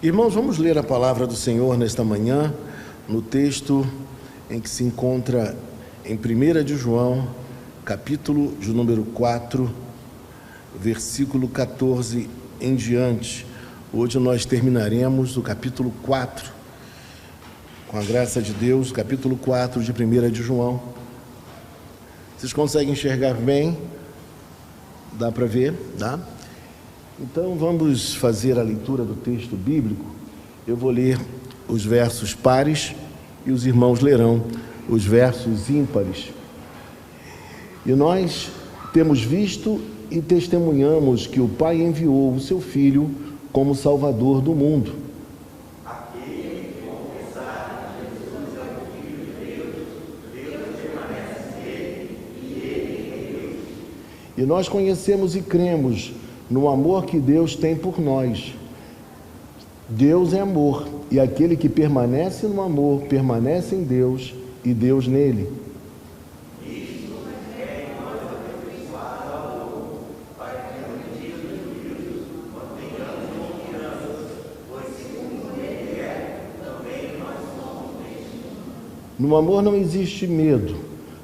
Irmãos, vamos ler a palavra do Senhor nesta manhã, no texto em que se encontra em 1 de João, capítulo de número 4, versículo 14 em diante. Hoje nós terminaremos o capítulo 4, com a graça de Deus, capítulo 4 de 1 de João. Vocês conseguem enxergar bem? Dá para ver? Dá? Então vamos fazer a leitura do texto bíblico. Eu vou ler os versos pares e os irmãos lerão os versos ímpares. E nós temos visto e testemunhamos que o Pai enviou o seu Filho como Salvador do mundo. Aquele que confessar que Jesus é o Filho de Deus, Deus permanece nele e ele em Deus. E nós conhecemos e cremos no amor que Deus tem por nós. Deus é amor, e aquele que permanece no amor, permanece em Deus e Deus nele. Isto é em nós aperfeiçoado ao amor, para que no dia do juízo mantenhamos confiança, pois segundo ele é, também nós somos nele. No amor não existe medo,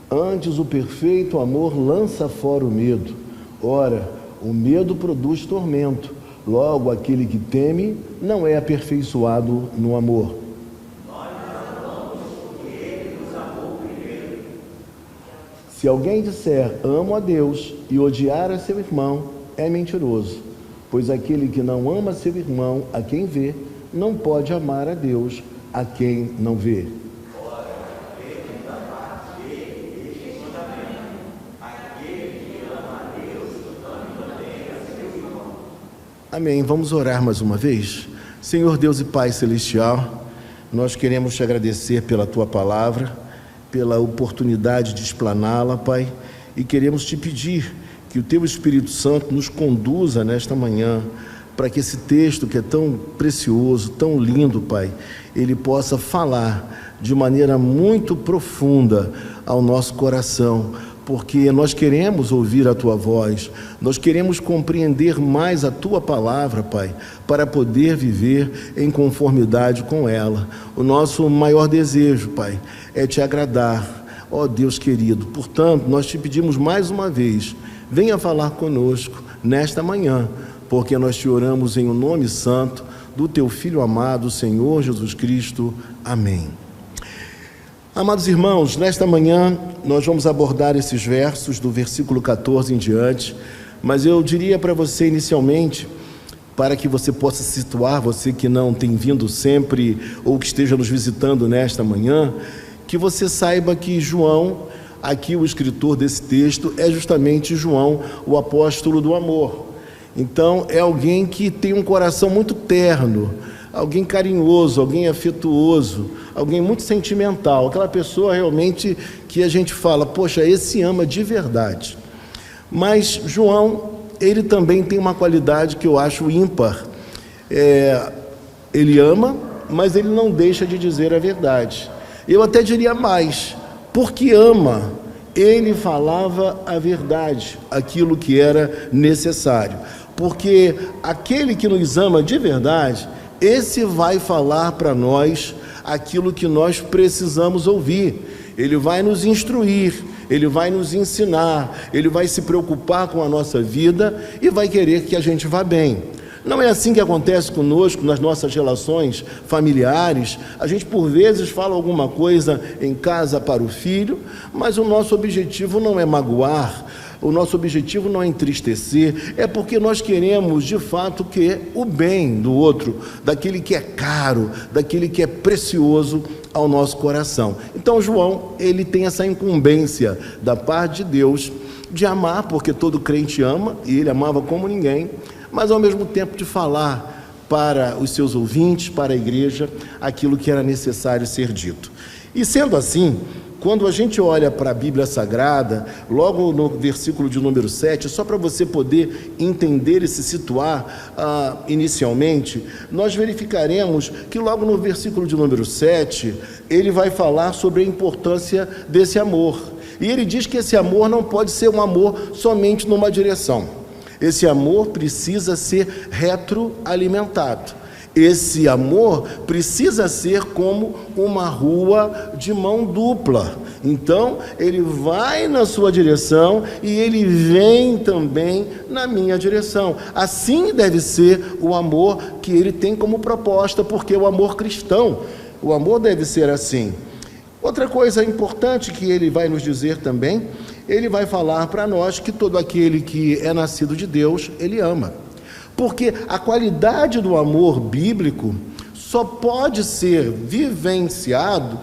antes o perfeito amor lança fora o medo. Ora, o medo produz tormento, logo aquele que teme não é aperfeiçoado no amor. Nós amamos porque ele nos amou primeiro. Se alguém disser amo a Deus e odiar a seu irmão, é mentiroso, pois aquele que não ama seu irmão a quem vê, não pode amar a Deus a quem não vê. Amém. Vamos orar mais uma vez. Senhor Deus e Pai Celestial, nós queremos te agradecer pela Tua palavra, pela oportunidade de explaná-la, Pai, e queremos te pedir que o Teu Espírito Santo nos conduza nesta manhã, para que esse texto que é tão precioso, tão lindo, Pai, ele possa falar de maneira muito profunda ao nosso coração, porque nós queremos ouvir a Tua voz, nós queremos compreender mais a Tua palavra, Pai, para poder viver em conformidade com ela. O nosso maior desejo, Pai, é Te agradar, ó Deus querido. Portanto, nós Te pedimos mais uma vez, venha falar conosco nesta manhã, porque nós Te oramos em o nome santo do Teu Filho amado, Senhor Jesus Cristo. Amém. Amados irmãos, nesta manhã nós vamos abordar esses versos do versículo 14 em diante, mas eu diria para você inicialmente, para que você possa se situar, você que não tem vindo sempre ou que esteja nos visitando nesta manhã, que você saiba que João, aqui o escritor desse texto, é justamente João, o apóstolo do amor. Então é alguém que tem um coração muito terno, alguém carinhoso, alguém afetuoso, alguém muito sentimental, aquela pessoa realmente que a gente fala, poxa, esse ama de verdade. Mas João, ele também tem uma qualidade que eu acho ímpar. Ele ama, mas ele não deixa de dizer a verdade. Eu até diria mais, porque ama, ele falava a verdade, aquilo que era necessário. Porque aquele que nos ama de verdade, esse vai falar para nós aquilo que nós precisamos ouvir. Ele vai nos instruir, ele vai nos ensinar, ele vai se preocupar com a nossa vida e vai querer que a gente vá bem. Não é assim que acontece conosco nas nossas relações familiares. A gente por vezes fala alguma coisa em casa para o filho, mas o nosso objetivo não é magoar, o nosso objetivo não é entristecer, é porque nós queremos de fato que o bem do outro, daquele que é caro, daquele que é precioso ao nosso coração. Então João, ele tem essa incumbência da parte de Deus de amar, porque todo crente ama, e ele amava como ninguém, mas ao mesmo tempo de falar para os seus ouvintes, para a igreja, aquilo que era necessário ser dito. E sendo assim, quando a gente olha para a Bíblia Sagrada, logo no versículo de número 7, só para você poder entender e se situar inicialmente, nós verificaremos que logo no versículo de número 7, ele vai falar sobre a importância desse amor. E ele diz que esse amor não pode ser um amor somente numa direção. Esse amor precisa ser retroalimentado. Esse amor precisa ser como uma rua de mão dupla. Então, ele vai na sua direção e ele vem também na minha direção. Assim deve ser o amor que ele tem como proposta, porque o amor cristão, o amor deve ser assim. Outra coisa importante que ele vai nos dizer também, ele vai falar para nós que todo aquele que é nascido de Deus, ele ama. Porque a qualidade do amor bíblico só pode ser vivenciado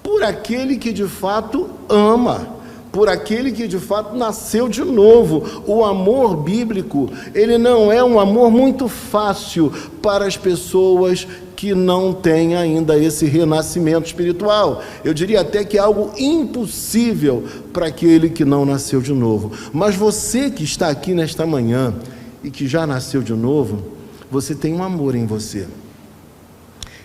por aquele que de fato ama, por aquele que de fato nasceu de novo. O amor bíblico, ele não é um amor muito fácil para as pessoas que não têm ainda esse renascimento espiritual. Eu diria até que é algo impossível para aquele que não nasceu de novo. Mas você que está aqui nesta manhã e que já nasceu de novo, você tem um amor em você.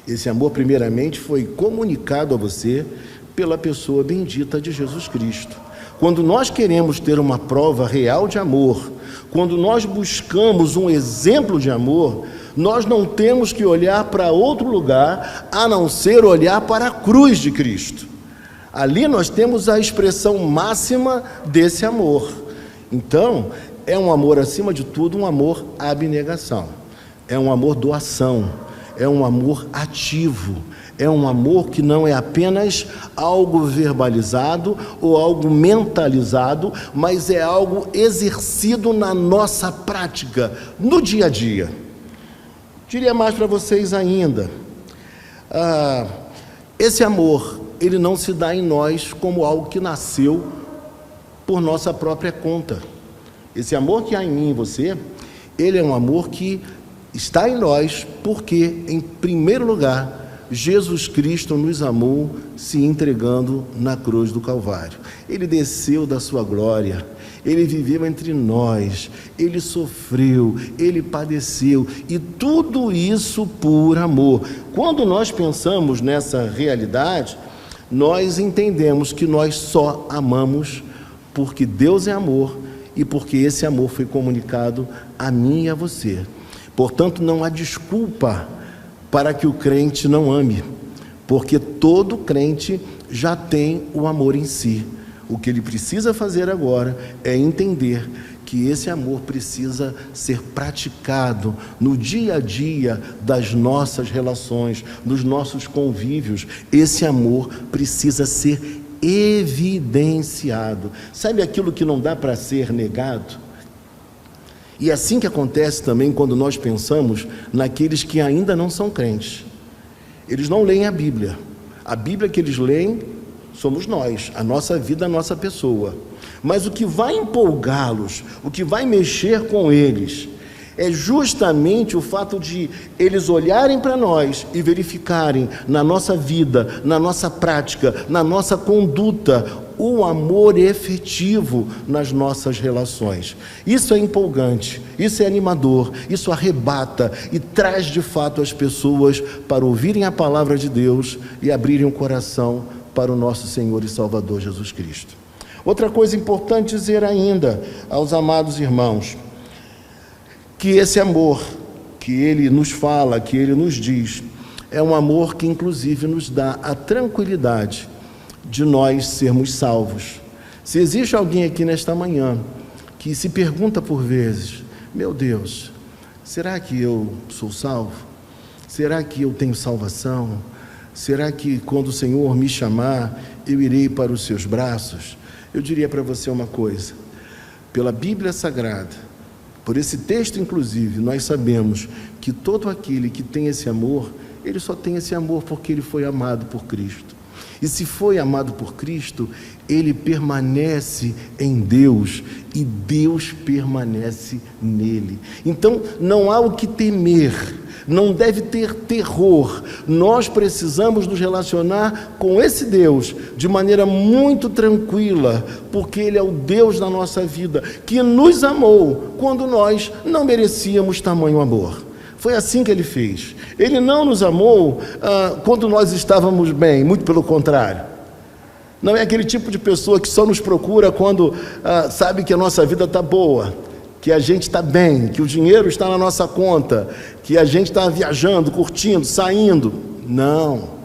Esse amor, primeiramente, foi comunicado a você pela pessoa bendita de Jesus Cristo. Quando nós queremos ter uma prova real de amor, quando nós buscamos um exemplo de amor, nós não temos que olhar para outro lugar, a não ser olhar para a cruz de Cristo. Ali nós temos a expressão máxima desse amor. Então, é um amor, acima de tudo, um amor abnegação. É um amor doação. É um amor ativo. É um amor que não é apenas algo verbalizado ou algo mentalizado, mas é algo exercido na nossa prática, no dia a dia. Diria mais para vocês ainda. Esse amor, ele não se dá em nós como algo que nasceu por nossa própria conta. Esse amor que há em mim e em você, ele é um amor que está em nós porque, em primeiro lugar, Jesus Cristo nos amou se entregando na cruz do Calvário. Ele desceu da sua glória, ele viveu entre nós, ele sofreu, ele padeceu, e tudo isso por amor. Quando nós pensamos nessa realidade, nós entendemos que nós só amamos porque Deus é amor e porque esse amor foi comunicado a mim e a você. Portanto, não há desculpa para que o crente não ame, porque todo crente já tem o amor em si. O que ele precisa fazer agora é entender que esse amor precisa ser praticado no dia a dia das nossas relações, nos nossos convívios. Esse amor precisa ser evidenciado. Sabe aquilo que não dá para ser negado? E é assim que acontece também quando nós pensamos naqueles que ainda não são crentes. Eles não leem a Bíblia. A Bíblia que eles leem somos nós, a nossa vida, a nossa pessoa. Mas o que vai empolgá-los, o que vai mexer com eles, é justamente o fato de eles olharem para nós e verificarem na nossa vida, na nossa prática, na nossa conduta, o amor efetivo nas nossas relações. Isso é empolgante, isso é animador, isso arrebata e traz de fato as pessoas para ouvirem a palavra de Deus e abrirem o coração para o nosso Senhor e Salvador Jesus Cristo. Outra coisa importante dizer ainda aos amados irmãos, que esse amor que ele nos fala, que ele nos diz, é um amor que inclusive nos dá a tranquilidade de nós sermos salvos. Se existe alguém aqui nesta manhã que se pergunta por vezes, meu Deus, será que eu sou salvo? Será que eu tenho salvação? Será que quando o Senhor me chamar, eu irei para os seus braços? Eu diria para você uma coisa, pela Bíblia Sagrada, por esse texto inclusive, nós sabemos que todo aquele que tem esse amor, ele só tem esse amor porque ele foi amado por Cristo. E se foi amado por Cristo, ele permanece em Deus e Deus permanece nele. Então, não há o que temer, não deve ter terror. Nós precisamos nos relacionar com esse Deus de maneira muito tranquila, porque Ele é o Deus da nossa vida, que nos amou quando nós não merecíamos tamanho amor. Foi assim que Ele fez. Ele não nos amou quando nós estávamos bem, muito pelo contrário. Não é aquele tipo de pessoa que só nos procura quando sabe que a nossa vida está boa. que a gente está bem, que o dinheiro está na nossa conta, que a gente está viajando, curtindo, saindo. Não.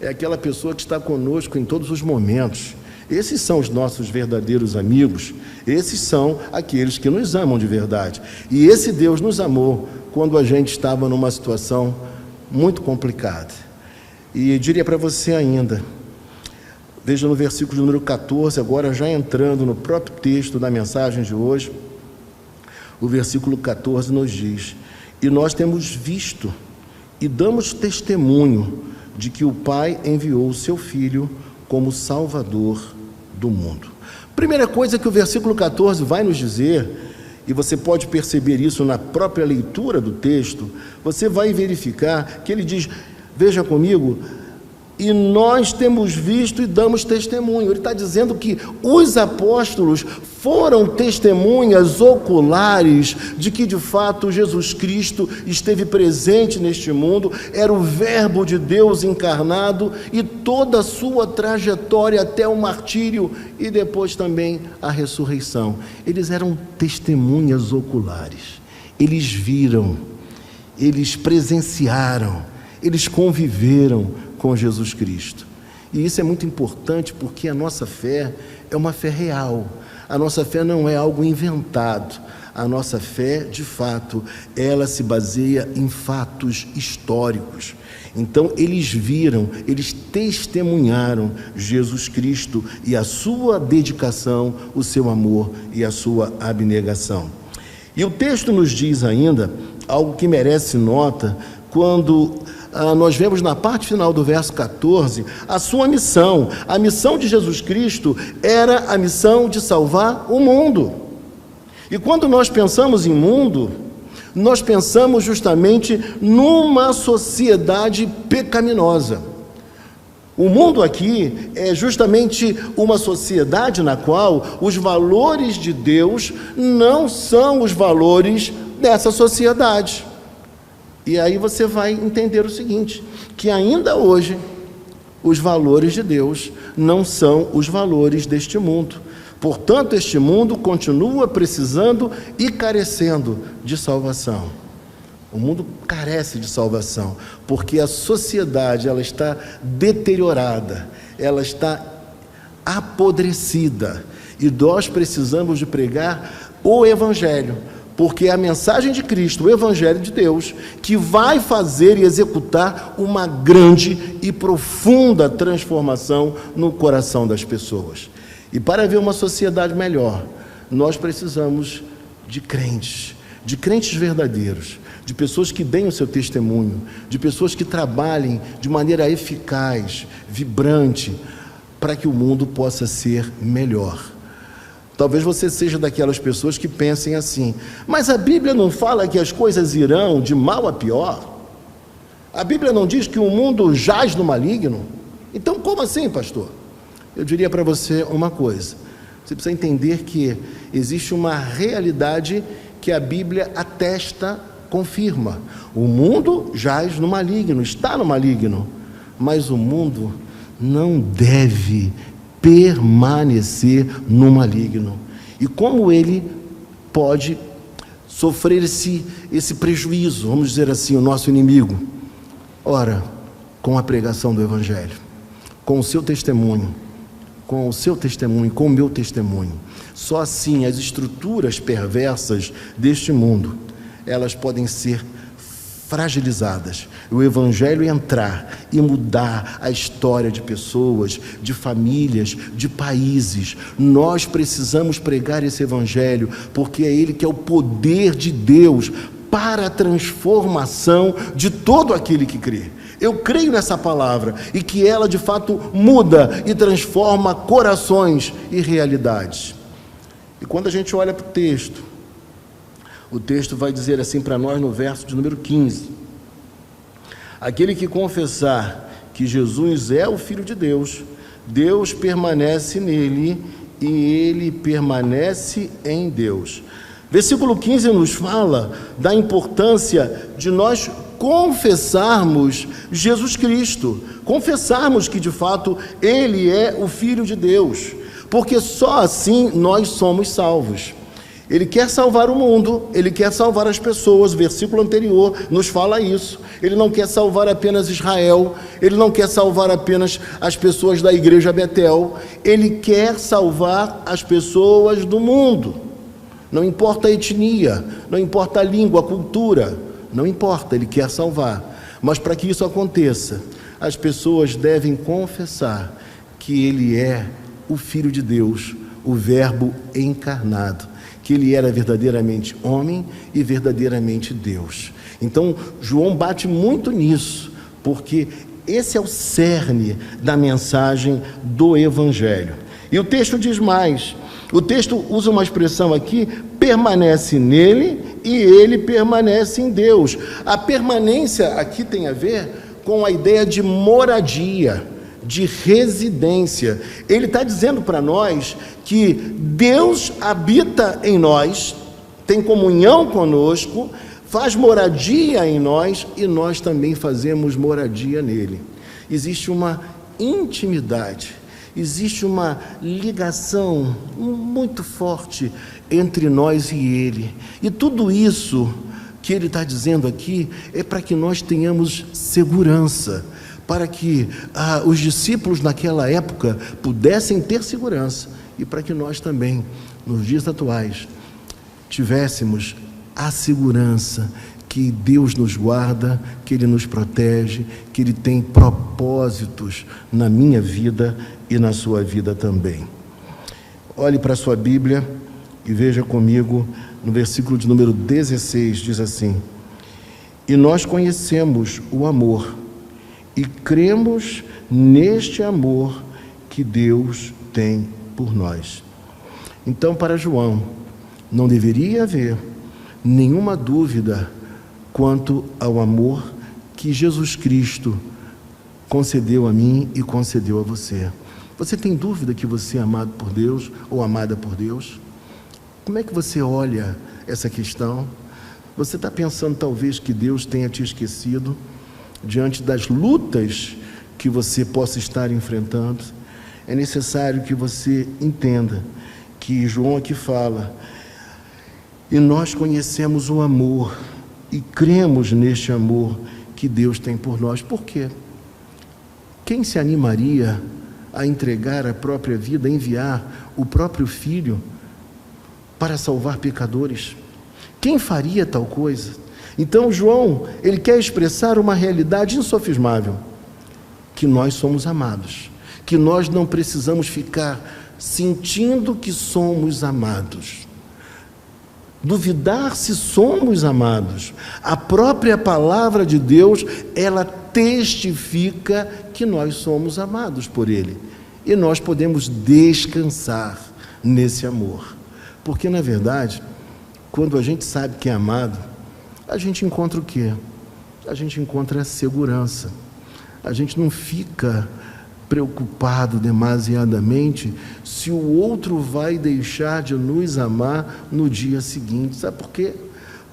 É aquela pessoa que está conosco em todos os momentos. Esses são os nossos verdadeiros amigos. Esses são aqueles que nos amam de verdade. E esse Deus nos amou quando a gente estava numa situação muito complicada. E diria para você ainda, veja no versículo número 14, agora já entrando no próprio texto da mensagem de hoje, o versículo 14 nos diz: e nós temos visto e damos testemunho de que o Pai enviou o seu Filho como Salvador do mundo. Primeira coisa que o versículo 14 vai nos dizer, e você pode perceber isso na própria leitura do texto, você vai verificar que ele diz, veja comigo, e nós temos visto e damos testemunho. Ele está dizendo que os apóstolos foram testemunhas oculares de que, de fato, Jesus Cristo esteve presente neste mundo, era o Verbo de Deus encarnado, e toda a sua trajetória até o martírio e depois também a ressurreição. Eles eram testemunhas oculares. Eles viram, eles presenciaram, eles conviveram com Jesus Cristo. E isso é muito importante porque a nossa fé é uma fé real. A nossa fé não é algo inventado. A nossa fé, de fato, ela se baseia em fatos históricos. Então, eles viram, eles testemunharam Jesus Cristo e a sua dedicação, o seu amor e a sua abnegação. E o texto nos diz ainda algo que merece nota quando nós vemos na parte final do verso 14 a sua missão. A missão de Jesus Cristo era a missão de salvar o mundo. E quando nós pensamos em mundo, nós pensamos justamente numa sociedade pecaminosa. O mundo aqui é justamente uma sociedade na qual os valores de Deus não são os valores dessa sociedade. E aí você vai entender o seguinte, que ainda hoje os valores de Deus não são os valores deste mundo. Portanto, este mundo continua precisando e carecendo de salvação. O mundo carece de salvação, porque a sociedade ela está deteriorada, ela está apodrecida, e nós precisamos de pregar o Evangelho, porque é a mensagem de Cristo, o Evangelho de Deus, que vai fazer e executar uma grande e profunda transformação no coração das pessoas. E para ver uma sociedade melhor, nós precisamos de crentes verdadeiros, de pessoas que deem o seu testemunho, de pessoas que trabalhem de maneira eficaz, vibrante, para que o mundo possa ser melhor. Talvez você seja daquelas pessoas que pensem assim, mas a Bíblia não fala que as coisas irão de mal a pior? A Bíblia não diz que o mundo jaz no maligno? Então como assim, pastor? Eu diria para você uma coisa, você precisa entender que existe uma realidade que a Bíblia atesta, confirma. O mundo jaz no maligno, está no maligno, mas o mundo não deve permanecer no maligno. E como ele pode sofrer esse prejuízo, vamos dizer assim, o nosso inimigo? Ora, com a pregação do Evangelho, com o seu testemunho, com o meu testemunho. Só assim as estruturas perversas deste mundo, elas podem ser fragilizadas, o Evangelho entrar e mudar a história de pessoas, de famílias, de países. Nós precisamos pregar esse Evangelho, porque é ele que é o poder de Deus para a transformação de todo aquele que crê. Eu creio nessa palavra e que ela de fato muda e transforma corações e realidades. E quando a gente olha para o texto vai dizer assim para nós no verso de número 15: aquele que confessar que Jesus é o Filho de Deus, Deus permanece nele e ele permanece em Deus. Versículo 15 nos fala da importância de nós confessarmos Jesus Cristo, confessarmos que de fato Ele é o Filho de Deus, porque só assim nós somos salvos. Ele quer salvar o mundo, Ele quer salvar as pessoas. O versículo anterior nos fala isso. Ele não quer salvar apenas Israel, Ele não quer salvar apenas as pessoas da igreja Betel, Ele quer salvar as pessoas do mundo. Não importa a etnia, não importa a língua, a cultura, não importa, Ele quer salvar. Mas para que isso aconteça, as pessoas devem confessar que Ele é o Filho de Deus, o Verbo encarnado, que Ele era verdadeiramente homem e verdadeiramente Deus. Então, João bate muito nisso, porque esse é o cerne da mensagem do Evangelho. E o texto diz mais, o texto usa uma expressão aqui, permanece nele e ele permanece em Deus. A permanência aqui tem a ver com a ideia de moradia, de residência. Ele está dizendo para nós que Deus habita em nós, tem comunhão conosco, faz moradia em nós e nós também fazemos moradia nele. Existe uma intimidade, existe uma ligação muito forte entre nós e ele. E tudo isso que ele está dizendo aqui é para que nós tenhamos segurança, para que os discípulos naquela época pudessem ter segurança e para que nós também, nos dias atuais, tivéssemos a segurança que Deus nos guarda, que Ele nos protege, que Ele tem propósitos na minha vida e na sua vida também. Olhe para a sua Bíblia e veja comigo no versículo de número 16, diz assim: e nós conhecemos o amor e cremos neste amor que Deus tem por nós. Então, para João, não deveria haver nenhuma dúvida quanto ao amor que Jesus Cristo concedeu a mim e concedeu a você. Você tem dúvida que você é amado por Deus ou amada por Deus? Como é que você olha essa questão? Você está pensando talvez que Deus tenha te esquecido diante das lutas que você possa estar enfrentando? É necessário que você entenda que João aqui fala: e nós conhecemos o amor e cremos neste amor que Deus tem por nós. Por quê? Quem se animaria a entregar a própria vida, a enviar o próprio Filho para salvar pecadores? Quem faria tal coisa? Então João, ele quer expressar uma realidade insofismável, que nós somos amados, que nós não precisamos ficar sentindo que somos amados, duvidar se somos amados. A própria palavra de Deus, ela testifica que nós somos amados por Ele, e nós podemos descansar nesse amor, porque na verdade, quando a gente sabe que é amado, a gente encontra o quê? A gente encontra a segurança. A gente não fica preocupado demasiadamente se o outro vai deixar de nos amar no dia seguinte. Sabe por quê?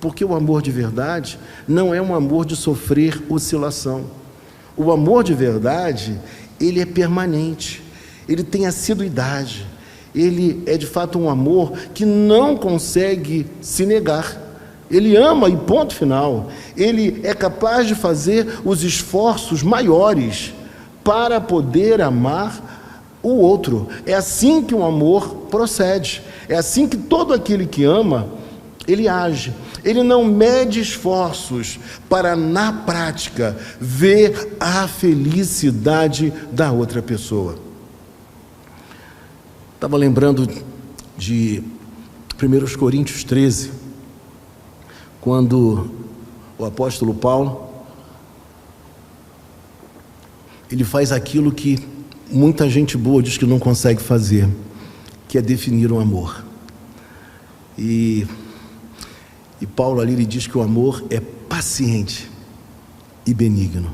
Porque o amor de verdade não é um amor de sofrer oscilação. O amor de verdade, ele é permanente, ele tem assiduidade, ele é de fato um amor que não consegue se negar. Ele ama e ponto final. Ele é capaz de fazer os esforços maiores para poder amar o outro. É assim que o amor procede. É assim que todo aquele que ama, ele age. Ele não mede esforços para, na prática, ver a felicidade da outra pessoa. Estava lembrando de 1 Coríntios 13, quando o apóstolo Paulo, ele faz aquilo que muita gente boa diz que não consegue fazer, que é definir o amor. E Paulo ali, ele diz que o amor é paciente e benigno.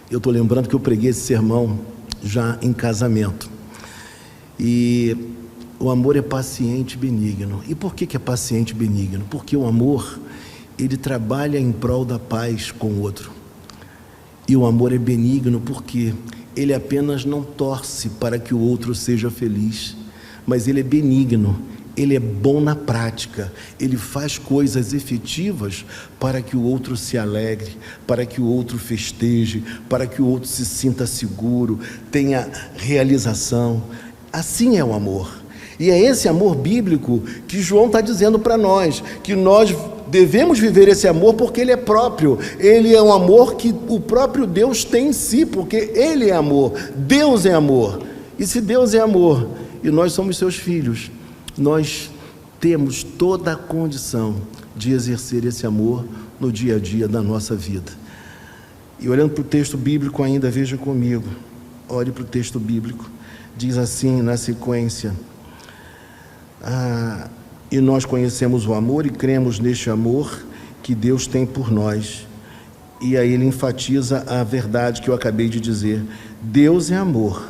Eu estou lembrando que eu preguei esse sermão já em casamento. E o amor é paciente e benigno. E por que é paciente e benigno? Porque o amor, ele trabalha em prol da paz com o outro. E o amor é benigno porque ele apenas não torce para que o outro seja feliz, mas ele é benigno, ele é bom na prática, ele faz coisas efetivas para que o outro se alegre, para que o outro festeje, para que o outro se sinta seguro, tenha realização. Assim é o amor. E é esse amor bíblico que João está dizendo para nós, que nós devemos viver esse amor porque ele é próprio, ele é um amor que o próprio Deus tem em si, porque ele é amor, Deus é amor. E se Deus é amor e nós somos seus filhos, nós temos toda a condição de exercer esse amor no dia a dia da nossa vida. E olhando para o texto bíblico ainda, veja comigo, olhe para o texto bíblico, diz assim na sequência: e nós conhecemos o amor e cremos neste amor que Deus tem por nós. E aí ele enfatiza a verdade que eu acabei de dizer: Deus é amor,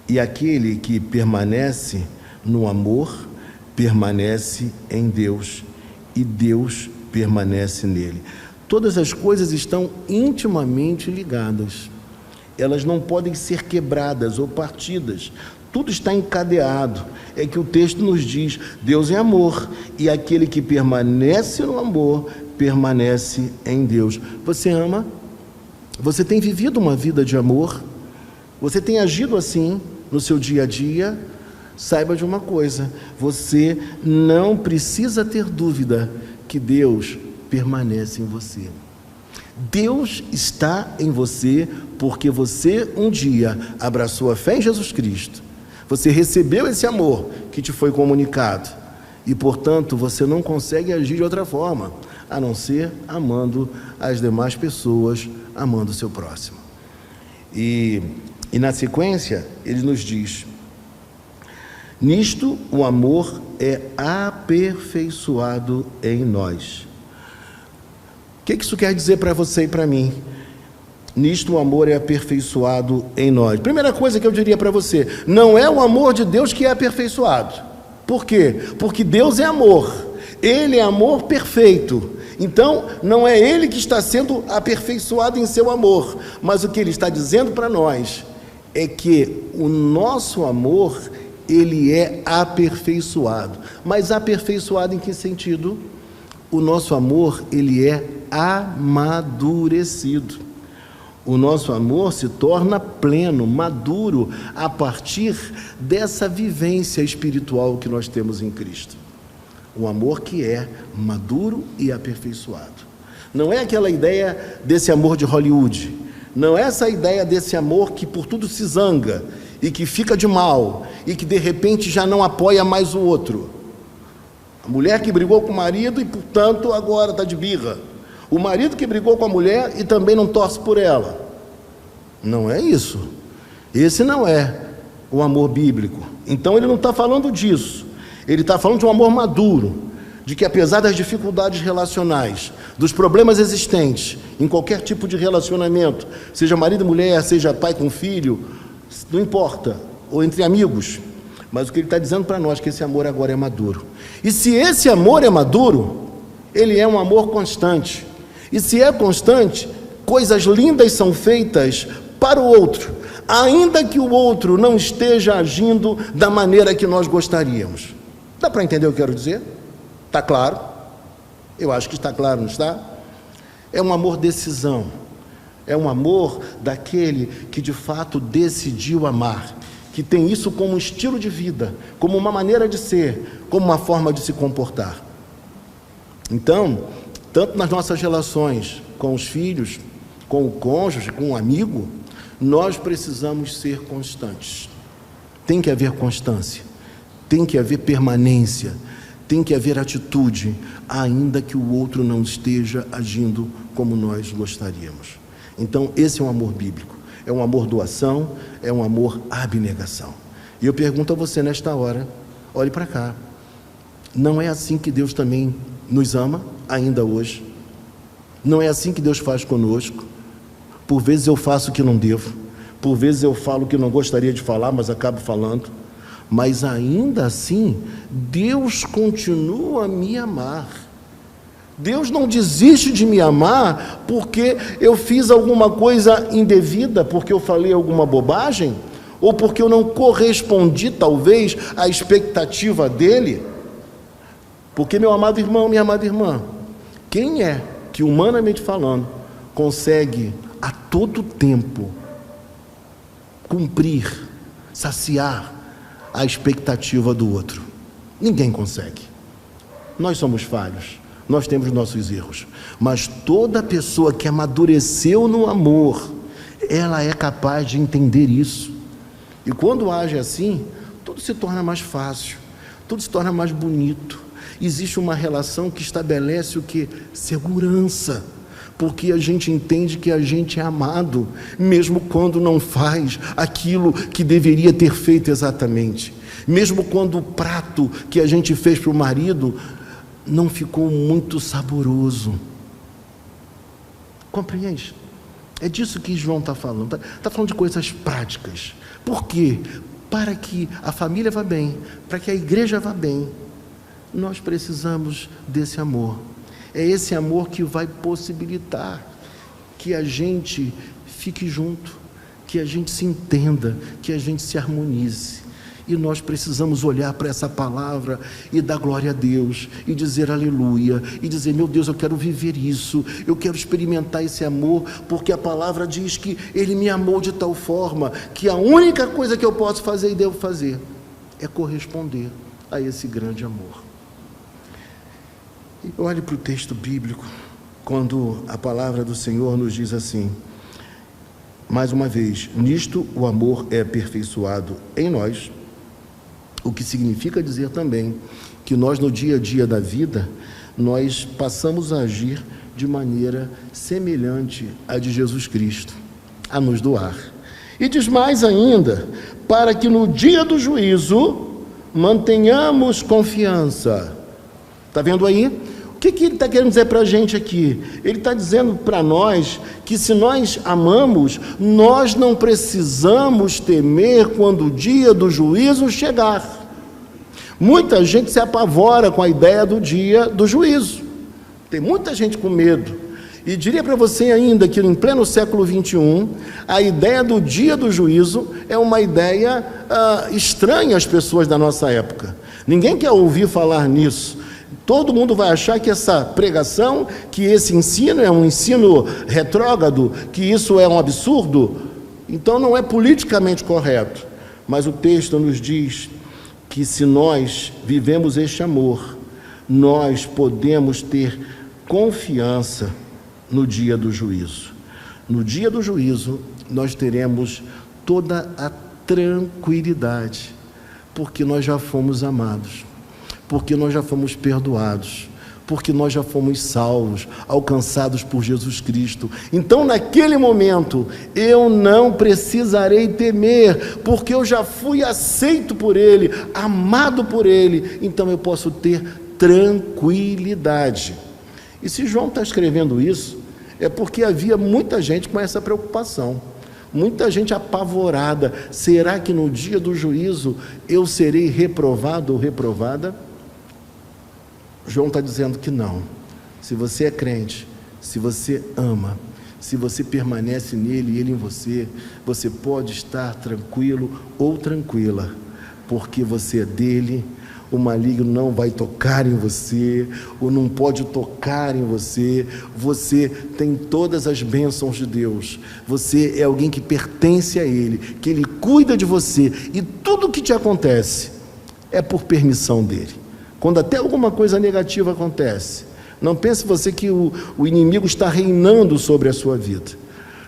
e aquele que permanece no amor permanece em Deus, e Deus permanece nele. Todas as coisas estão intimamente ligadas, elas não podem ser quebradas ou partidas, tudo está encadeado. É que o texto nos diz: Deus é amor, e aquele que permanece no amor permanece em Deus. Você ama? Você tem vivido uma vida de amor? Você tem agido assim no seu dia a dia? Saiba de uma coisa: você não precisa ter dúvida que Deus permanece em você. Deus está em você porque você um dia abraçou a fé em Jesus Cristo. Você recebeu esse amor que te foi comunicado e, portanto, você não consegue agir de outra forma, a não ser amando as demais pessoas, amando o seu próximo. E na sequência, ele nos diz: nisto o amor é aperfeiçoado em nós. O que isso quer dizer para você e para mim? Nisto o amor é aperfeiçoado em nós. Primeira coisa que eu diria para você: não é o amor de Deus que é aperfeiçoado. Por quê? Porque Deus é amor, Ele é amor perfeito. Então, não é Ele que está sendo aperfeiçoado em seu amor, mas o que Ele está dizendo para nós é que o nosso amor, ele é aperfeiçoado. Mas aperfeiçoado em que sentido? O nosso amor, ele é amadurecido. O nosso amor se torna pleno, maduro, a partir dessa vivência espiritual que nós temos em Cristo. Um amor que é maduro e aperfeiçoado. Não é aquela ideia desse amor de Hollywood, não é essa ideia desse amor que por tudo se zanga e que fica de mal e que de repente já não apoia mais o outro. A mulher que brigou com o marido e, portanto, agora está de birra. O marido que brigou com a mulher e também não torce por ela. Não é isso. Esse não é o amor bíblico. Então ele não está falando disso. Ele está falando de um amor maduro, de que apesar das dificuldades relacionais, dos problemas existentes em qualquer tipo de relacionamento, seja marido e mulher, seja pai com filho, não importa, ou entre amigos, mas o que ele está dizendo para nós é que esse amor agora é maduro. E se esse amor é maduro, ele é um amor constante. E se é constante, coisas lindas são feitas para o outro, ainda que o outro não esteja agindo da maneira que nós gostaríamos. Dá para entender o que eu quero dizer? Está claro? Eu acho que está claro, não está? É um amor decisão. É um amor daquele que de fato decidiu amar, que tem isso como um estilo de vida, como uma maneira de ser, como uma forma de se comportar. Então, tanto nas nossas relações com os filhos, com o cônjuge, com o amigo, nós precisamos ser constantes. Tem que haver constância, tem que haver permanência, tem que haver atitude, ainda que o outro não esteja agindo como nós gostaríamos. Então, esse é um amor bíblico, é um amor doação, é um amor abnegação. E eu pergunto a você nesta hora, olhe para cá, não é assim que Deus também nos ama, ainda hoje? Não é assim que Deus faz conosco? Por vezes eu faço o que não devo, por vezes eu falo o que não gostaria de falar, mas acabo falando, mas ainda assim, Deus continua a me amar. Deus não desiste de me amar porque eu fiz alguma coisa indevida, porque eu falei alguma bobagem, ou porque eu não correspondi, talvez, à expectativa dele. Porque, meu amado irmão, minha amada irmã, quem é que, humanamente falando, consegue a todo tempo cumprir, saciar a expectativa do outro? Ninguém consegue. Nós somos falhos, nós temos nossos erros, mas toda pessoa que amadureceu no amor, ela é capaz de entender isso. E quando age assim, tudo se torna mais fácil, tudo se torna mais bonito. Existe uma relação que estabelece o quê? Segurança, porque a gente entende que a gente é amado, mesmo quando não faz aquilo que deveria ter feito exatamente, mesmo quando o prato que a gente fez para o marido não ficou muito saboroso. Compreende? É disso que João está falando. Está falando de coisas práticas. Por quê? Para que a família vá bem, para que a igreja vá bem, nós precisamos desse amor. É esse amor que vai possibilitar que a gente fique junto, que a gente se entenda, que a gente se harmonize. E nós precisamos olhar para essa palavra e dar glória a Deus, e dizer aleluia, e dizer, meu Deus, eu quero viver isso, eu quero experimentar esse amor, porque a palavra diz que Ele me amou de tal forma, que a única coisa que eu posso fazer e devo fazer, é corresponder a esse grande amor. E olhe para o texto bíblico, quando a palavra do Senhor nos diz assim, mais uma vez, nisto o amor é aperfeiçoado em nós, o que significa dizer também que nós no dia a dia da vida, nós passamos a agir de maneira semelhante à de Jesus Cristo, a nos doar. E diz mais ainda, para que no dia do juízo mantenhamos confiança. Está vendo aí? O que ele está querendo dizer para a gente aqui? Ele está dizendo para nós que se nós amamos, nós não precisamos temer quando o dia do juízo chegar. Muita gente se apavora com a ideia do dia do juízo. Tem muita gente com medo. E diria para você ainda que em pleno século XXI, a ideia do dia do juízo é uma ideia estranha às pessoas da nossa época. Ninguém quer ouvir falar nisso. Todo mundo vai achar que essa pregação, que esse ensino é um ensino retrógrado, que isso é um absurdo. Então não é politicamente correto. Mas o texto nos diz que se nós vivemos este amor, nós podemos ter confiança no dia do juízo. No dia do juízo, nós teremos toda a tranquilidade, porque nós já fomos amados, porque nós já fomos perdoados, porque nós já fomos salvos, alcançados por Jesus Cristo. Então, naquele momento, eu não precisarei temer, porque eu já fui aceito por Ele, amado por Ele, então eu posso ter tranquilidade. E se João está escrevendo isso, é porque havia muita gente com essa preocupação, muita gente apavorada. Será que no dia do juízo eu serei reprovado ou reprovada? João está dizendo que não. Se você é crente, se você ama, se você permanece nele e ele em você, você pode estar tranquilo ou tranquila, porque você é dele. O maligno não vai tocar em você, ou não pode tocar em você. Você tem todas as bênçãos de Deus. Você é alguém que pertence a Ele, que Ele cuida de você, e tudo que te acontece é por permissão dEle. Quando até alguma coisa negativa acontece, não pense você que o inimigo está reinando sobre a sua vida,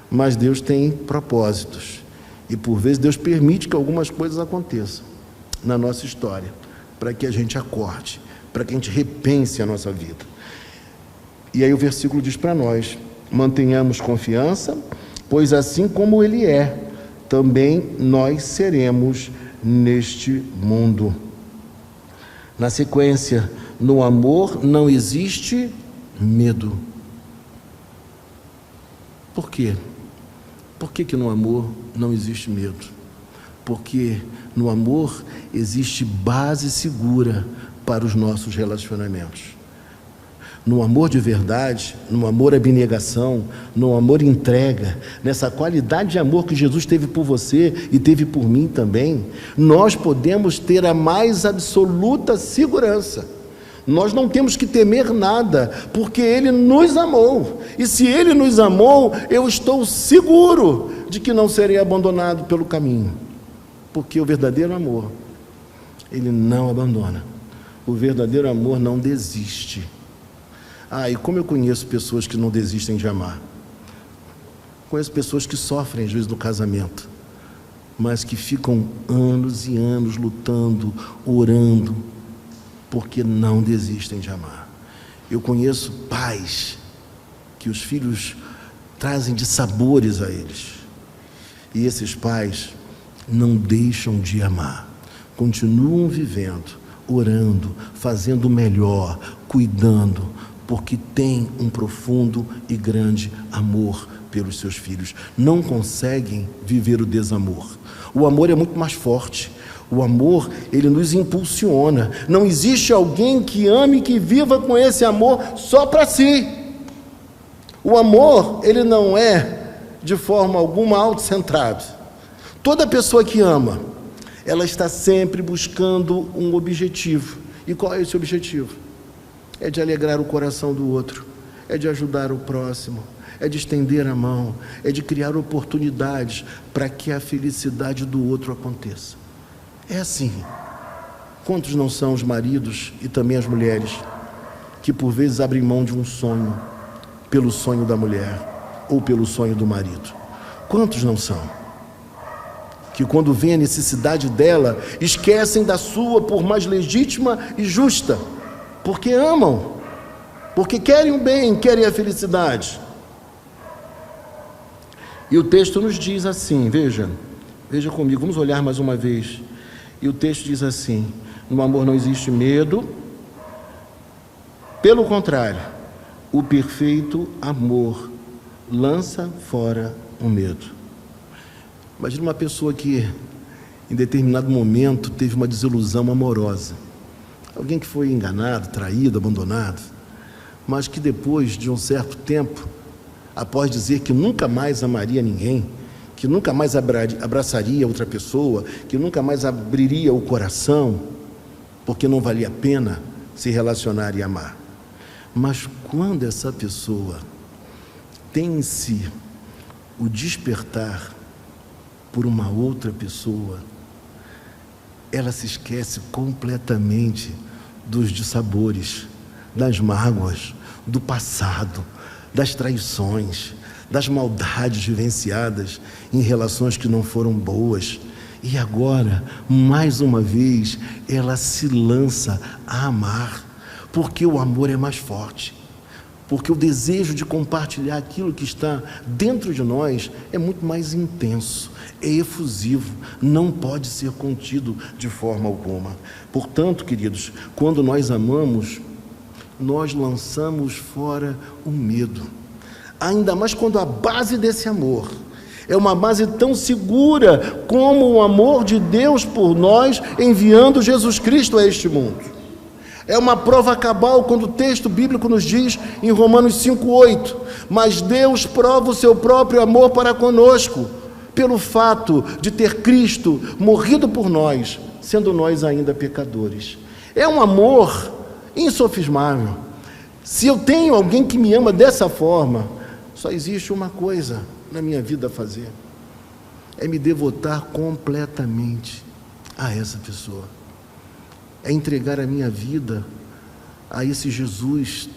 mas Deus tem propósitos, e por vezes Deus permite que algumas coisas aconteçam na nossa história, para que a gente acorde, para que a gente repense a nossa vida. E aí o versículo diz para nós, mantenhamos confiança, pois assim como Ele é, também nós seremos neste mundo. Na sequência, no amor não existe medo. Por quê? Por que no amor não existe medo? Porque no amor existe base segura para os nossos relacionamentos. no amor de verdade, no amor abnegação, no amor entrega, nessa qualidade de amor que Jesus teve por você e teve por mim também, nós podemos ter a mais absoluta segurança. Nós não temos que temer nada, porque Ele nos amou. E se Ele nos amou, eu estou seguro de que não serei abandonado pelo caminho. Porque o verdadeiro amor, ele não abandona. O verdadeiro amor não desiste. E como eu conheço pessoas que não desistem de amar. Conheço pessoas que sofrem, às vezes, no casamento, mas que ficam anos e anos lutando, orando, porque não desistem de amar. Eu conheço pais que os filhos trazem de sabores a eles. E esses pais não deixam de amar. Continuam vivendo, orando, fazendo o melhor, cuidando, porque tem um profundo e grande amor pelos seus filhos. Não conseguem viver o desamor. O amor é muito mais forte. O amor, ele nos impulsiona. Não existe alguém que ame e que viva com esse amor só para si. O amor, ele não é de forma alguma autocentrado. Toda pessoa que ama, ela está sempre buscando um objetivo. E qual é esse objetivo? É de alegrar o coração do outro, é de ajudar o próximo, é de estender a mão, é de criar oportunidades para que a felicidade do outro aconteça. É assim. Quantos não são os maridos e também as mulheres que por vezes abrem mão de um sonho pelo sonho da mulher ou pelo sonho do marido? Quantos não são? Que quando vem a necessidade dela, esquecem da sua por mais legítima e justa, porque amam, porque querem o bem, querem a felicidade. E o texto nos diz assim, veja comigo, vamos olhar mais uma vez. E o texto diz assim: no amor não existe medo, pelo contrário, o perfeito amor lança fora o medo. Imagina uma pessoa que em determinado momento teve uma desilusão amorosa, alguém que foi enganado, traído, abandonado, mas que depois de um certo tempo, após dizer que nunca mais amaria ninguém, que nunca mais abraçaria outra pessoa, que nunca mais abriria o coração, porque não valia a pena se relacionar e amar. Mas quando essa pessoa tem em si o despertar por uma outra pessoa, ela se esquece completamente dos dissabores, das mágoas, do passado, das traições, das maldades vivenciadas em relações que não foram boas. E agora, mais uma vez, ela se lança a amar, porque o amor é mais forte, porque o desejo de compartilhar aquilo que está dentro de nós é muito mais intenso, é efusivo, não pode ser contido de forma alguma. Portanto, queridos, quando nós amamos, nós lançamos fora o medo. Ainda mais quando a base desse amor é uma base tão segura como o amor de Deus por nós, enviando Jesus Cristo a este mundo. É uma prova cabal quando o texto bíblico nos diz em Romanos 5,8: mas Deus prova o seu próprio amor para conosco, pelo fato de ter Cristo morrido por nós, sendo nós ainda pecadores. É um amor insofismável. Se eu tenho alguém que me ama dessa forma, só existe uma coisa na minha vida a fazer: é me devotar completamente a essa pessoa, é entregar a minha vida a esse Jesus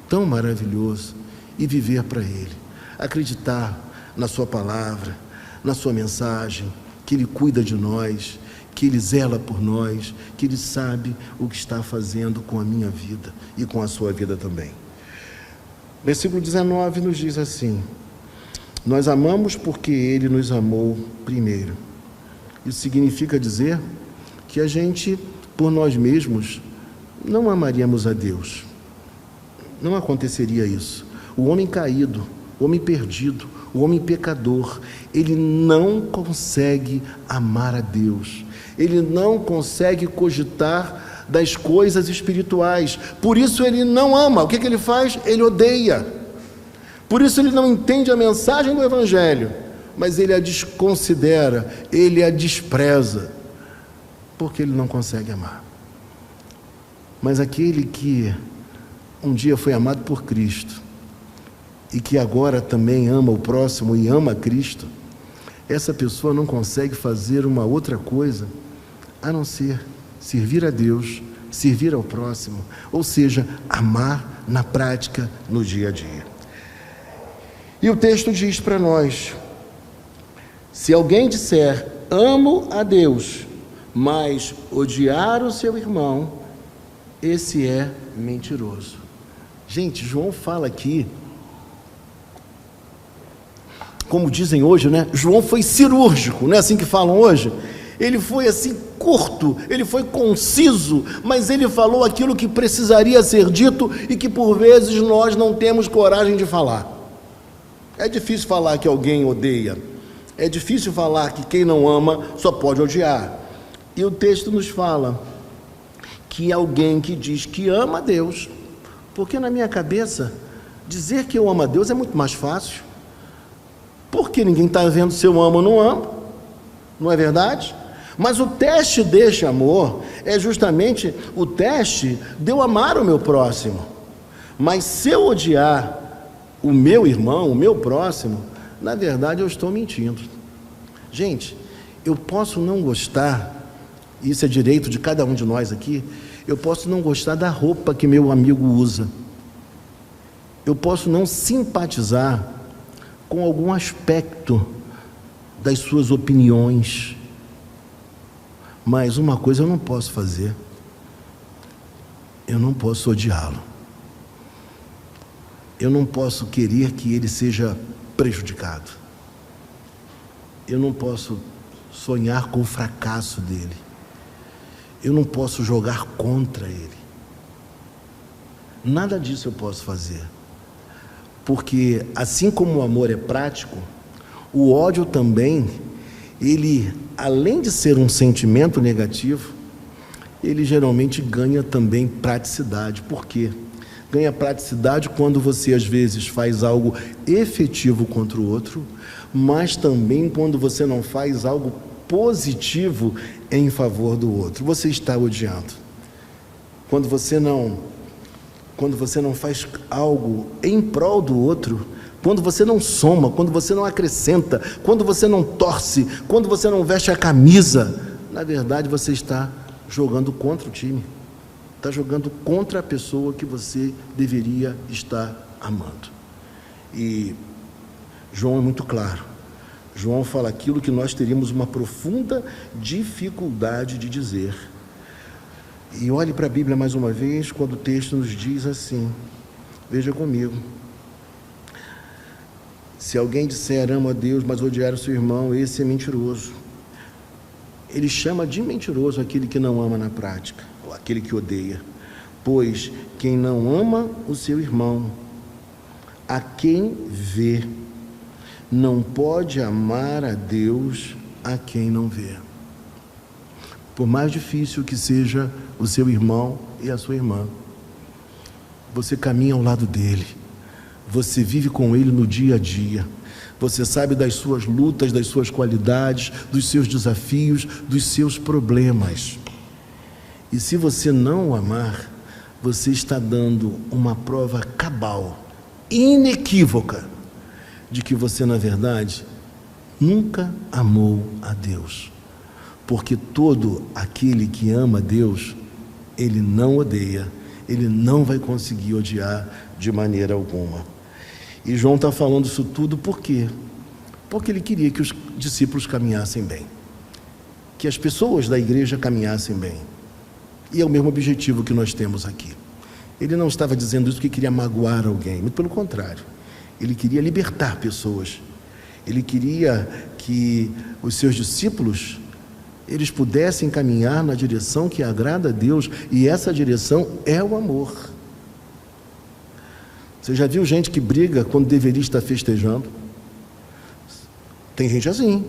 tão maravilhoso e viver para Ele, acreditar na sua palavra, na sua mensagem, que Ele cuida de nós, que Ele zela por nós, que Ele sabe o que está fazendo com a minha vida e com a sua vida também. Versículo 19 nos diz assim: nós amamos porque Ele nos amou primeiro. Isso significa dizer que a gente, por nós mesmos, não amaríamos a Deus. Não aconteceria isso. O homem caído, o homem perdido, o homem pecador, ele não consegue amar a Deus. Ele não consegue cogitar das coisas espirituais. Por isso ele não ama. O que ele faz? Ele odeia. Por isso ele não entende a mensagem do Evangelho, mas ele a desconsidera, ele a despreza, porque ele não consegue amar. Mas aquele que um dia foi amado por Cristo e que agora também ama o próximo e ama Cristo, essa pessoa não consegue fazer uma outra coisa a não ser servir a Deus, servir ao próximo, ou seja, amar na prática, no dia a dia. E o texto diz para nós: se alguém disser amo a Deus, mas odiar o seu irmão, esse é mentiroso. Gente, João fala aqui, como dizem hoje, né? João foi cirúrgico, não é assim que falam hoje? Ele foi assim curto, ele foi conciso, mas ele falou aquilo que precisaria ser dito e que por vezes nós não temos coragem de falar. É difícil falar que alguém odeia, é difícil falar que quem não ama só pode odiar. E o texto nos fala que alguém que diz que ama a Deus, porque na minha cabeça, dizer que eu amo a Deus é muito mais fácil, porque ninguém está vendo se eu amo ou não amo, não é verdade? Mas o teste deste amor é justamente o teste de eu amar o meu próximo. Mas se eu odiar o meu irmão, o meu próximo, na verdade eu estou mentindo. Gente, eu posso não gostar, isso é direito de cada um de nós aqui, eu posso não gostar da roupa que meu amigo usa, eu posso não simpatizar com algum aspecto das suas opiniões, mas uma coisa eu não posso fazer: eu não posso odiá-lo, eu não posso querer que ele seja prejudicado, eu não posso sonhar com o fracasso dele, eu não posso jogar contra ele, nada disso eu posso fazer, porque assim como o amor é prático, o ódio também, ele, além de ser um sentimento negativo, ele geralmente ganha também praticidade. Por quê? Ganha praticidade quando você às vezes faz algo efetivo contra o outro, mas também quando você não faz algo positivo em favor do outro. Você está odiando. Quando você não faz algo em prol do outro, quando você não soma, quando você não acrescenta, quando você não torce, quando você não veste a camisa, na verdade você está jogando contra o time, está jogando contra a pessoa que você deveria estar amando. E João é muito claro. João fala aquilo que nós teríamos uma profunda dificuldade de dizer. E olhe para a Bíblia mais uma vez, quando o texto nos diz assim, veja comigo: se alguém disser amo a Deus, mas odiar o seu irmão, esse é mentiroso. Ele chama de mentiroso aquele que não ama na prática, ou aquele que odeia. Pois quem não ama o seu irmão, a quem vê, não pode amar a Deus a quem não vê. Por mais difícil que seja o seu irmão e a sua irmã, você caminha ao lado dele, você vive com ele no dia a dia, você sabe das suas lutas, das suas qualidades, dos seus desafios, dos seus problemas. E se você não o amar, você está dando uma prova cabal, inequívoca, de que você, na verdade, nunca amou a Deus. Porque todo aquele que ama a Deus, ele não odeia, ele não vai conseguir odiar de maneira alguma. E João está falando isso tudo por quê? Porque ele queria que os discípulos caminhassem bem, que as pessoas da igreja caminhassem bem. E é o mesmo objetivo que nós temos aqui. Ele não estava dizendo isso porque queria magoar alguém, muito pelo contrário. Ele queria libertar pessoas. Ele queria que os seus discípulos, eles pudessem caminhar na direção que agrada a Deus, e essa direção é o amor. Você já viu gente que briga quando deveria estar festejando? Tem gente assim,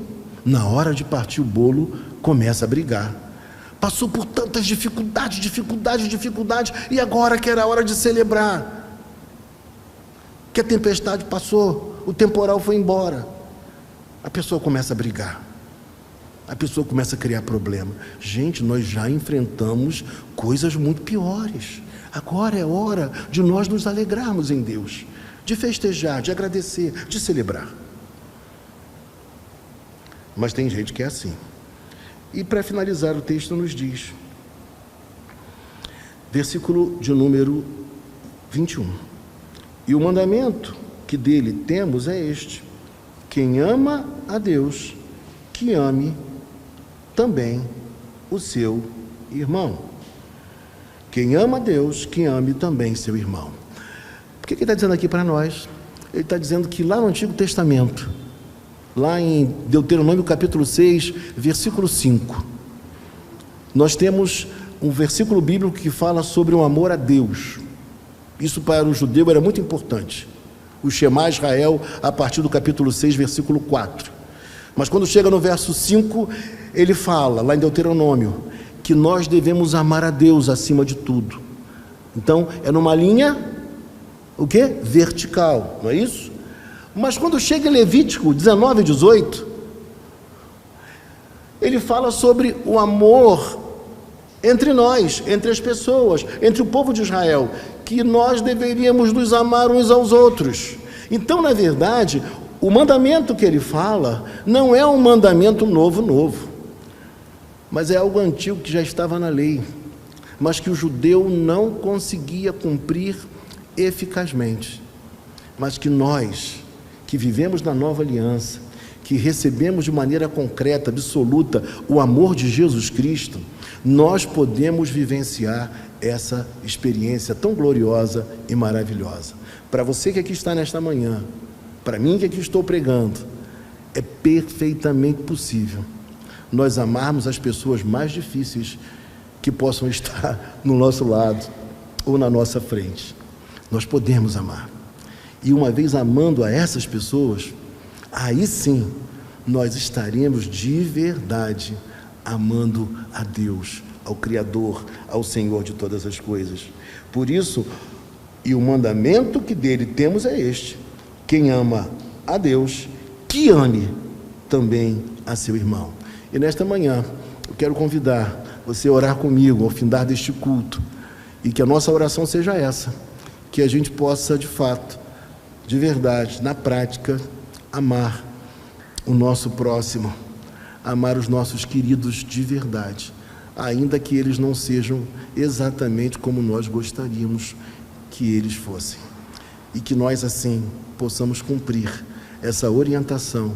na hora de partir o bolo, começa a brigar, passou por tantas dificuldades, e agora que era a hora de celebrar, que a tempestade passou, o temporal foi embora, a pessoa começa a brigar, a pessoa começa a criar problema. Gente, nós já enfrentamos coisas muito piores. Agora é hora de nós nos alegrarmos em Deus, de festejar, de agradecer, de celebrar. Mas tem gente que é assim. E para finalizar, o texto nos diz, versículo de número 21: e o mandamento que dele temos é este: quem ama a Deus, que ame também o seu irmão. Quem ama a Deus, que ame também seu irmão. Por que ele está dizendo aqui para nós? Ele está dizendo que lá no Antigo Testamento, lá em Deuteronômio capítulo 6, versículo 5, nós temos um versículo bíblico que fala sobre o amor a Deus. Isso para o judeu era muito importante, o Shema Israel, a partir do capítulo 6, versículo 4. Mas quando chega no verso 5, ele fala, lá em Deuteronômio, que nós devemos amar a Deus acima de tudo. Então, é numa linha, o quê? Vertical, não é isso? Mas quando chega em Levítico 19, 18, ele fala sobre o amor entre nós, entre as pessoas, entre o povo de Israel, que nós deveríamos nos amar uns aos outros. Então, na verdade, o mandamento que ele fala não é um mandamento novo, mas é algo antigo que já estava na lei, mas que o judeu não conseguia cumprir eficazmente. Mas que nós, que vivemos na nova aliança, que recebemos de maneira concreta, absoluta, o amor de Jesus Cristo, nós podemos vivenciar essa experiência tão gloriosa e maravilhosa. Para você que aqui está nesta manhã, para mim que aqui estou pregando, é perfeitamente possível nós amarmos as pessoas mais difíceis que possam estar no nosso lado ou na nossa frente. Nós podemos amar. E uma vez amando a essas pessoas, aí sim nós estaremos de verdade amando a Deus, ao Criador, ao Senhor de todas as coisas. Por isso, e o mandamento que dele temos é este: quem ama a Deus, que ame também a seu irmão. E nesta manhã, eu quero convidar você a orar comigo ao findar deste culto, e que a nossa oração seja essa, que a gente possa de fato, de verdade, na prática, amar o nosso próximo, amar os nossos queridos de verdade, ainda que eles não sejam exatamente como nós gostaríamos que eles fossem, e que nós assim possamos cumprir essa orientação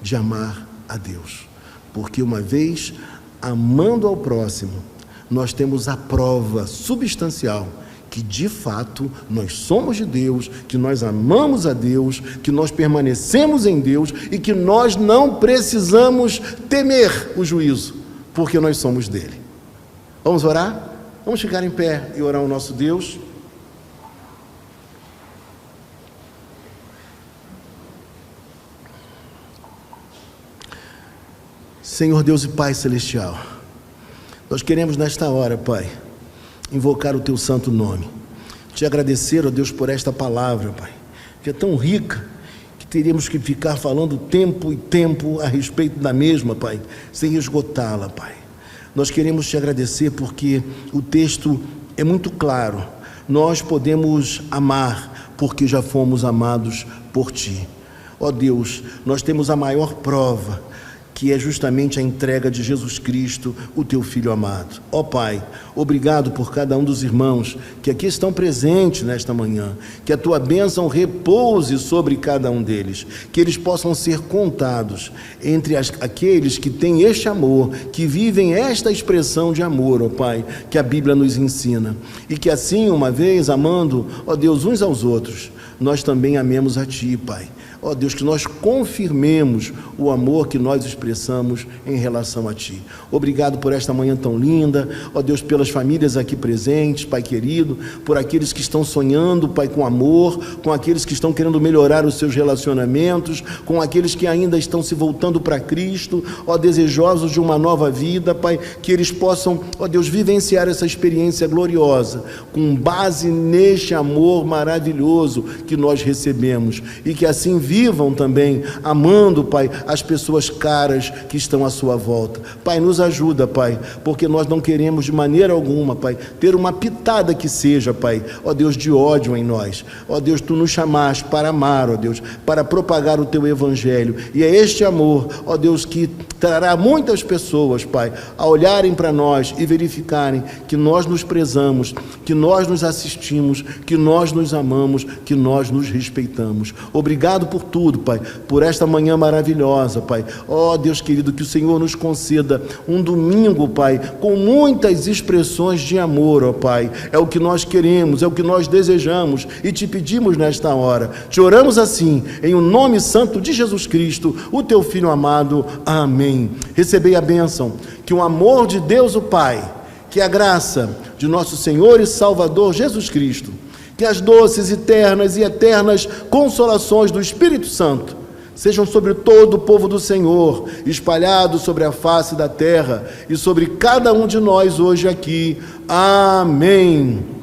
de amar a Deus, porque uma vez amando ao próximo, nós temos a prova substancial que de fato nós somos de Deus, que nós amamos a Deus, que nós permanecemos em Deus e que nós não precisamos temer o juízo, porque nós somos dele. Vamos orar? Vamos ficar em pé e orar ao nosso Deus. Senhor Deus e Pai Celestial, nós queremos nesta hora, Pai, invocar o Teu santo nome, te agradecer, ó Deus, por esta palavra, Pai, que é tão rica, que teríamos que ficar falando tempo e tempo a respeito da mesma, Pai, sem esgotá-la, Pai. Nós queremos te agradecer porque o texto é muito claro, nós podemos amar porque já fomos amados por Ti. Ó Deus, nós temos a maior prova, que é justamente a entrega de Jesus Cristo, o Teu Filho amado. Ó Pai, obrigado por cada um dos irmãos que aqui estão presentes nesta manhã, que a Tua bênção repouse sobre cada um deles, que eles possam ser contados entre aqueles que têm este amor, que vivem esta expressão de amor, ó Pai, que a Bíblia nos ensina, e que assim, uma vez amando, ó Deus, uns aos outros, nós também amemos a Ti, Pai. Ó Deus, que nós confirmemos o amor que nós expressamos em relação a Ti. Obrigado por esta manhã tão linda, ó Deus, pelas famílias aqui presentes, Pai querido, por aqueles que estão sonhando, Pai, com amor, com aqueles que estão querendo melhorar os seus relacionamentos, com aqueles que ainda estão se voltando para Cristo, ó, desejosos de uma nova vida, Pai, que eles possam, ó Deus, vivenciar essa experiência gloriosa, com base neste amor maravilhoso que nós recebemos, e que assim vivam também, amando, Pai, as pessoas caras que estão à sua volta. Pai, nos ajuda, Pai, porque nós não queremos de maneira alguma, Pai, ter uma pitada que seja, Pai, ó Deus, de ódio em nós. Ó Deus, Tu nos chamaste para amar, ó Deus, para propagar o Teu Evangelho, e é este amor, ó Deus, que trará muitas pessoas, Pai, a olharem para nós e verificarem que nós nos prezamos, que nós nos assistimos, que nós nos amamos, que nós nos respeitamos. Obrigado por tudo, Pai, por esta manhã maravilhosa, Pai. Ó Deus querido, que o Senhor nos conceda um domingo, Pai, com muitas expressões de amor, ó Pai. É o que nós queremos, é o que nós desejamos e Te pedimos nesta hora. Te oramos assim, em o nome santo de Jesus Cristo, o Teu Filho amado. Amém. Recebei a bênção, que o amor de Deus o Pai, que a graça de nosso Senhor e Salvador Jesus Cristo, que as doces, eternas e eternas consolações do Espírito Santo sejam sobre todo o povo do Senhor, espalhado sobre a face da terra e sobre cada um de nós hoje aqui. Amém.